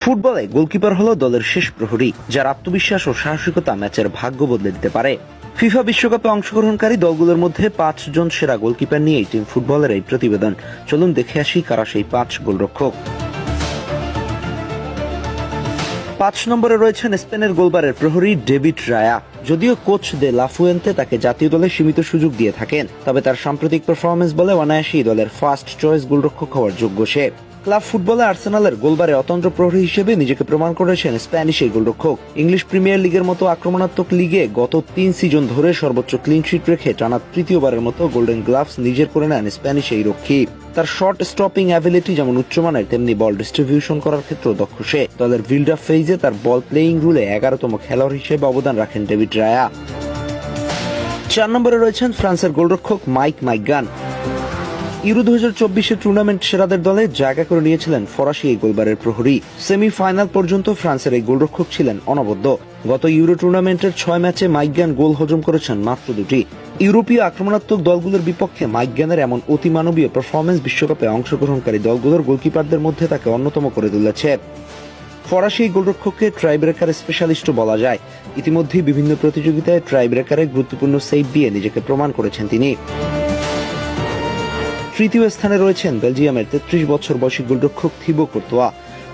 ফুটবলে গোলকিপার হলো দলের শেষ প্রহরী, যার আত্মবিশ্বাস ও সাহসিকতা ম্যাচের ভাগ্য বদলে দিতে পারে। ফিফা বিশ্বকাপে অংশগ্রহণকারী দলগুলোর মধ্যে ৫ জন সেরা গোলকিপার নিয়ে টিম ফুটবলের এই প্রতিবেদন। চলুন দেখে আসি কারা সেই ৫ গোলরক্ষক। ৫ নম্বরে রয়েছেন স্পেনের গোলবারের প্রহরী ডেভিড রায়া। যদিও কোচ দে লাফুয়েন্তে তাকে জাতীয় দলে সীমিত সুযোগ দিয়ে থাকেন, তবে তার সাম্প্রতিক পারফরমেন্স বলে অনায়াসেই দলের ফার্স্ট চয়েস গোলরক্ষক হওয়ার যোগ্য সে। ক্লাব ফুটবলে আর্সেনালের গোলবারে অতন্ত্র প্রহরী হিসেবে নিজেকে প্রমাণ করেছেন স্প্যানিশ এই গোলরক্ষক। ইংলিশ প্রিমিয়ার লিগের মতো আক্রমণাত্মক লিগে গত ৩ সিজন ধরে সর্বোচ্চ ক্লিনশিট রেখে টানা তৃতীয়বারের মতো গোল্ডেন গ্লাভস নিজের করে নেন স্প্যানিশ এই রক্ষী। তার শর্ট স্টপিং অ্যাবিলিটি যেমন উচ্চমানের, তেমনি বল ডিস্ট্রিবিউশন করার ক্ষেত্রেও দক্ষ সে। দলের বিল্ড আপ ফেজে তার বল প্লেয়িং রুলে 11তম খেলোয়াড় হিসেবে অবদান রাখেন ডেভিড রায়া। ৪ নম্বরে রয়েছেন ফ্রান্সের গোলরক্ষক মাইক মাইগান। ইউরো ২০২৪ টুর্নামেন্ট সেরাদের দলে জায়গা করে নিয়েছিলেন ফরাসি এই গোলবারের প্রহরী। সেমিফাইনাল পর্যন্ত ফ্রান্সের এই গোলরক্ষক ছিলেন অনবদ্য। গত ইউরো টুর্নামেন্টের ৬ ম্যাচে মাইকগান গোল হজম করেছেন মাত্র ২টি। ইউরোপীয় আক্রমণাত্মক দলগুলোর বিপক্ষে মাইকগানের এমন অতিমানবীয় পারফরমেন্স বিশ্বকাপে অংশগ্রহণকারী দলগুলোর গোলকিপারদের মধ্যে তাকে অন্যতম করে তুলেছে। ফরাসি গোলরক্ষককে ট্রাইব্রেকার স্পেশালিস্টও বলা যায়। ইতিমধ্যেই বিভিন্ন প্রতিযোগিতায় ট্রাইব্রেকারে গুরুত্বপূর্ণ সেভ দিয়ে নিজেকে প্রমাণ করেছেন তিনি। তৃতীয় স্থানে রয়েছেন বেলজিয়ামের ৩৩ বছর বয়সী গোলরক্ষক থিবো কুর্তোয়া।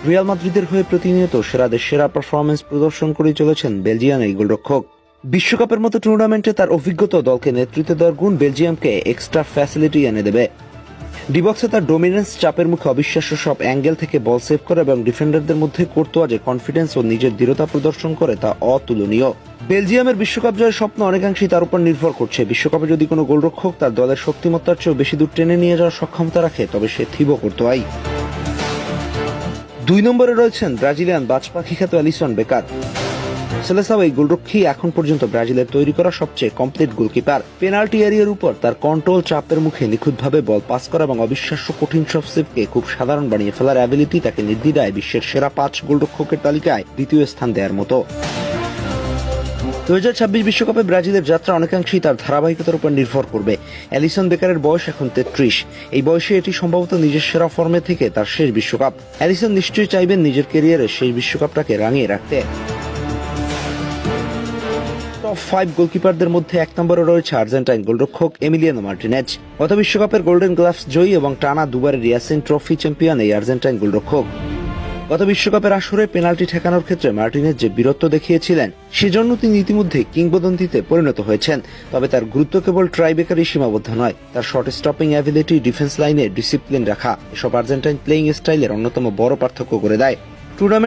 রিয়াল মাদ্রিদের হয়ে প্রতিনিয়ত সেরাদের সেরা পারফরমেন্স প্রদর্শন করে চলেছেন বেলজিয়ান এই গোলরক্ষক। বিশ্বকাপের মতো টুর্নামেন্টে তার অভিজ্ঞতা দলকে নেতৃত্ব দেওয়ার গুণ বেলজিয়ামকে এক্সট্রা ফ্যাসিলিটি এনে দেবে। ডিবক্সে তার ডোমিনেন্স, চাপের মুখে অবিশ্বাস্য সব অ্যাঙ্গেল থেকে বল সেভ করে এবং ডিফেন্ডারদের মধ্যে কুর্তোয়া যে কনফিডেন্স ও নিজের দৃঢ়তা প্রদর্শন করে তা অতুলনীয়। বেলজিয়ামের বিশ্বকাপ জয়ের স্বপ্ন অনেকাংশেই তার উপর নির্ভর করছে। বিশ্বকাপে যদি কোনো গোলরক্ষক তার দলের শক্তিমত্তার চেয়েও বেশি দূর টেনে নিয়ে যাওয়ার সক্ষমতা রাখে, তবে সে থিবো কুর্তোয়াই। ২ নম্বরে রয়েছেন ব্রাজিলিয়ান বাজপাখি খ্যাত অ্যালিসন বেকার। সেলেসাও এই গোলরক্ষী এখন পর্যন্ত ব্রাজিলের তৈরি করা সবচেয়ে কমপ্লিট গোলকিপার। পেনাল্টি এরিয়ার উপর তার কন্ট্রোল, চাপের মুখে নিখুঁতভাবে বল পাস করা এবং অবিশ্বাস্য কঠিন সব সেভকে খুব সাধারণ বানিয়ে ফেলার অ্যাবিলিটি তাকে নির্দ্বিধায় বিশ্বের সেরা ৫ গোলরক্ষকের তালিকায় দ্বিতীয় স্থান দেওয়ার মতো। ২০২৬ বিশ্বকাপে ব্রাজিলের যাত্রা অনেকাংশেই তার ধারাবাহিকতার উপর নির্ভর করবে। অ্যালিসন বেকারের বয়স এখন ৩৩। এই বয়সে এটি সম্ভবত নিজের সেরা ফর্মে থেকে তার শেষ বিশ্বকাপ। অ্যালিসন নিশ্চয়ই চাইবেন নিজের ক্যারিয়ারের শেষ বিশ্বকাপটাকে রাঙিয়ে রাখতে। টপ ৫ গোলকিপারদের মধ্যে ১ নম্বরে রয়েছে আর্জেন্টাইন গোলরক্ষক এমিলিয়ানো মার্টিনেজ। গত বিশ্বকাপের গোল্ডেন গ্লাভস জয়ী এবং টানা দুবারের ইয়াসিন ট্রফি চ্যাম্পিয়ন এই আর্জেন্টাইন গোলরক্ষক। গত বিশ্বকাপের আসরে পেনাল্টি ঠেকানোর ক্ষেত্রে মার্টিনেজ যে বীরত্ব দেখিয়েছিলেন, সেজন্য তিনি ইতিমধ্যে কিংবদন্তিতে পরিণত হয়েছেন। তবে তার গুরুত্ব কেবল ট্রাইবেকারই সীমাবদ্ধ নয়। তার শর্ট স্টপিং অ্যাবিলিটি, ডিফেন্স লাইনে ডিসিপ্লিন রাখা, এসব আর্জেন্টাইন প্লেইং স্টাইলের অন্যতম বড় পার্থক্য করে দেয়। টুর্নামেন্ট